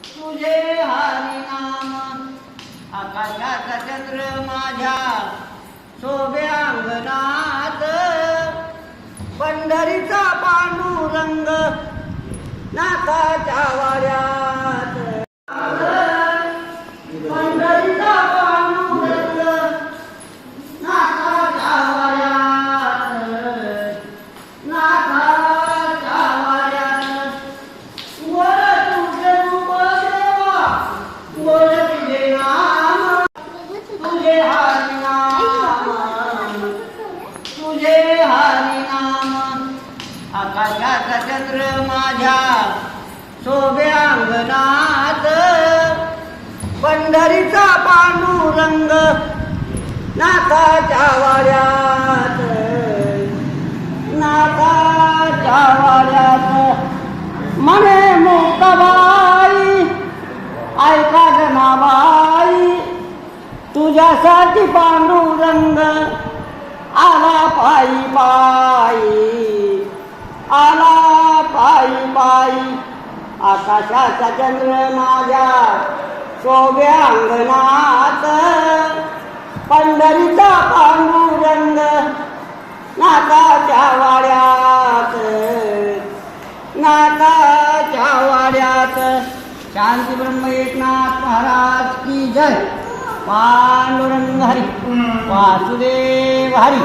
तुझे हरी नाम आकाशाचा चंद्र माझ्या शोभे अंगणात पंढरीचा पांडुरंग नाकाच्या वाड्यात पंढरीचा पांडुरंग नाकाच्या वाड्यात नाकाच्या वाड्यात वर तुझे रूप देवा वर तुझे नाम तुझे हरी नाम तुझे हरी नाम आकाशाचा चंद्र माझ्या शोभे अंगणात पंढरीचा पांडुरंग नाकाच्या वाड्यात नाकाच्या वाड्यात म्हणे मुक्ताबाई ऐका जनाबाई तुझ्यासाठी पांडुरंग आला पायी पायी आला पायी पायी आकाशाचा चंद्र माझ्या शोभे अंगणात पंढरीचा पांडुरंग नाकाच्या वाड्यात नाकाच्या वाड्यात शांती ब्रह्म एकनाथ महाराज की जय पांडुरंग हरी वासुदेव हरी